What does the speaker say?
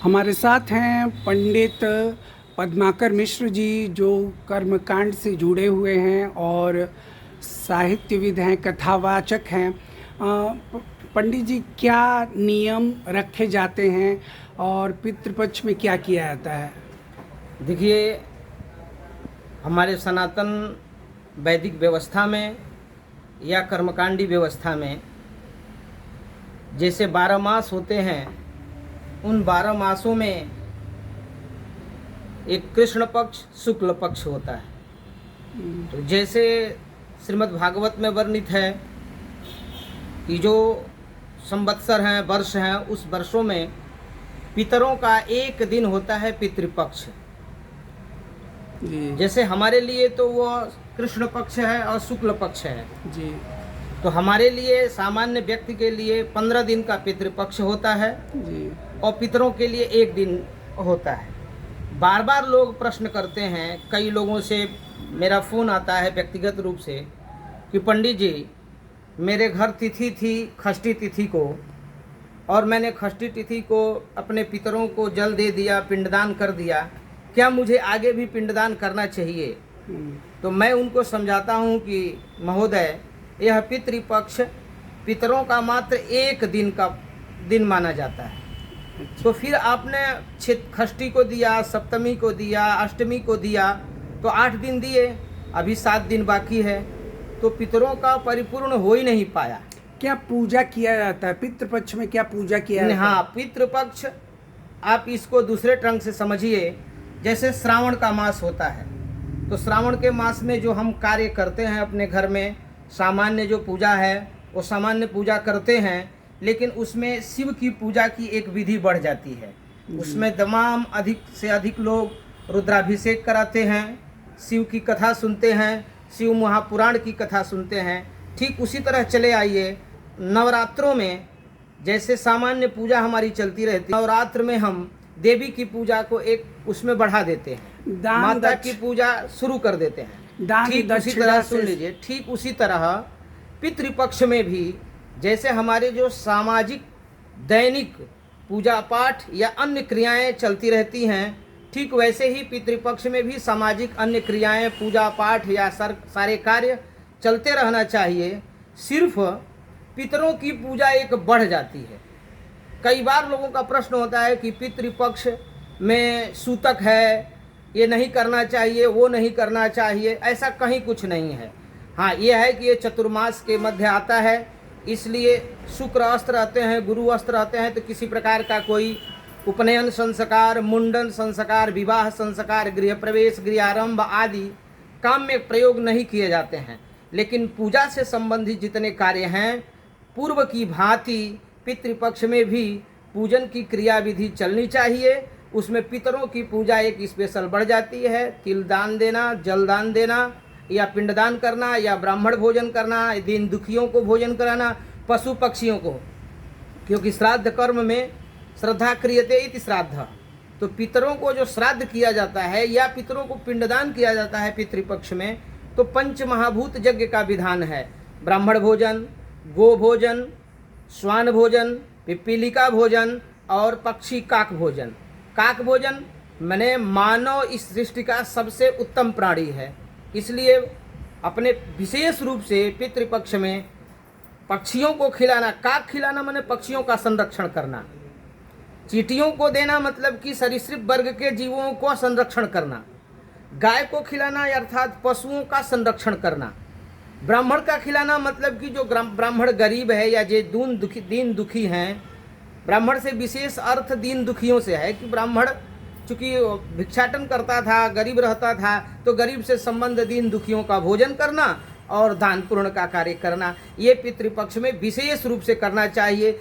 हमारे साथ हैं पंडित पद्माकर मिश्र जी, जो कर्मकांड से जुड़े हुए हैं और साहित्यविद हैं, कथावाचक हैं। पंडित जी, क्या नियम रखे जाते हैं और पितृपक्ष में क्या किया जाता है? देखिए, हमारे सनातन वैदिक व्यवस्था में या कर्मकांडी व्यवस्था में जैसे 12 मास होते हैं, उन 12 मासों में एक कृष्ण पक्ष शुक्ल पक्ष होता है। तो जैसे श्रीमद् भागवत में वर्णित है कि जो संवत्सर हैं, वर्ष हैं, उस वर्षों में पितरों का एक दिन होता है पितृपक्ष। जी जैसे हमारे लिए तो वो कृष्ण पक्ष है और शुक्ल पक्ष है। जी तो हमारे लिए, सामान्य व्यक्ति के लिए 15 दिन का पितृपक्ष होता है जी और पितरों के लिए एक दिन होता है। बार बार लोग प्रश्न करते हैं, कई लोगों से मेरा फ़ोन आता है व्यक्तिगत रूप से कि पंडित जी, मेरे घर तिथि थी षष्ठी तिथि को, और मैंने षष्ठी तिथि को अपने पितरों को जल दे दिया, पिंडदान कर दिया, क्या मुझे आगे भी पिंडदान करना चाहिए? तो मैं उनको समझाता हूँ कि महोदय, यह पितृपक्ष पितरों का मात्र एक दिन माना जाता है। तो फिर आपने षष्ठी को दिया, सप्तमी को दिया, अष्टमी को दिया, तो 8 दिन दिए, अभी 7 दिन बाकी है, तो पितरों का परिपूर्ण हो ही नहीं पाया। क्या पूजा किया जाता है पितृपक्ष में? क्या पूजा किया जाता है? हाँ, पितृपक्ष आप इसको दूसरे ढंग से समझिए। जैसे श्रावण का मास होता है, तो श्रावण के मास में जो हम कार्य करते हैं अपने घर में, सामान्य जो पूजा है वो सामान्य पूजा करते हैं, लेकिन उसमें शिव की पूजा की एक विधि बढ़ जाती है। उसमें तमाम अधिक से अधिक लोग रुद्राभिषेक कराते हैं, शिव की कथा सुनते हैं, शिव महापुराण की कथा सुनते हैं। ठीक उसी तरह चले आइए नवरात्रों में, जैसे सामान्य पूजा हमारी चलती रहती है, नवरात्र में हम देवी की पूजा को एक उसमें बढ़ा देते हैं, माता की पूजा शुरू कर देते हैं। ठीक उसी तरह सुन लीजिए, ठीक उसी तरह पितृपक्ष में भी जैसे हमारे जो सामाजिक दैनिक पूजा पाठ या अन्य क्रियाएं चलती रहती हैं, ठीक वैसे ही पितृपक्ष में भी सामाजिक अन्य क्रियाएं, पूजा पाठ या सारे कार्य चलते रहना चाहिए। सिर्फ पितरों की पूजा एक बढ़ जाती है। कई बार लोगों का प्रश्न होता है कि पितृपक्ष में सूतक है, ये नहीं करना चाहिए, वो नहीं करना चाहिए। ऐसा कहीं कुछ नहीं है। हाँ, ये है कि ये चतुर्मास के मध्य आता है, इसलिए शुक्र अस्त्र रहते हैं, गुरु अस्त्र रहते हैं, तो किसी प्रकार का कोई उपनयन संस्कार, मुंडन संस्कार, विवाह संस्कार, गृह प्रवेश, गृहारंभ आदि काम में प्रयोग नहीं किए जाते हैं। लेकिन पूजा से संबंधित जितने कार्य हैं, पूर्व की भांति पितृपक्ष में भी पूजन की क्रिया विधि चलनी चाहिए। उसमें पितरों की पूजा एक स्पेशल बढ़ जाती है। तिल दान देना, जल दान देना, या पिंडदान करना, या ब्राह्मण भोजन करना, दीन दुखियों को भोजन कराना, पशु पक्षियों को, क्योंकि श्राद्ध कर्म में श्रद्धा क्रियते इति श्राद्ध। तो पितरों को जो श्राद्ध किया जाता है या पितरों को पिंडदान किया जाता है पितृपक्ष में, तो पंच महाभूत यज्ञ का विधान है। ब्राह्मण भोजन, गो भोजन, श्वान भोजन, पिपीलिका भोजन और पक्षी काक भोजन। काक भोजन माने मानव इस सृष्टि का सबसे उत्तम प्राणी है, इसलिए अपने विशेष रूप से पितृपक्ष में पक्षियों को खिलाना, काक खिलाना माने पक्षियों का संरक्षण करना, चींटियों को देना मतलब कि सरीसृप वर्ग के जीवों को संरक्षण करना, गाय को खिलाना अर्थात पशुओं का संरक्षण करना, ब्राह्मण का खिलाना मतलब कि जो ब्राह्मण गरीब है या जो दीन दुखी हैं। ब्राह्मण से विशेष अर्थ दीन दुखियों से है कि ब्राह्मण चूँकि भिक्षाटन करता था, गरीब रहता था, तो गरीब से संबंध दीन दुखियों का भोजन करना और दान पुण्य का कार्य करना, ये पितृपक्ष में विशेष रूप से करना चाहिए।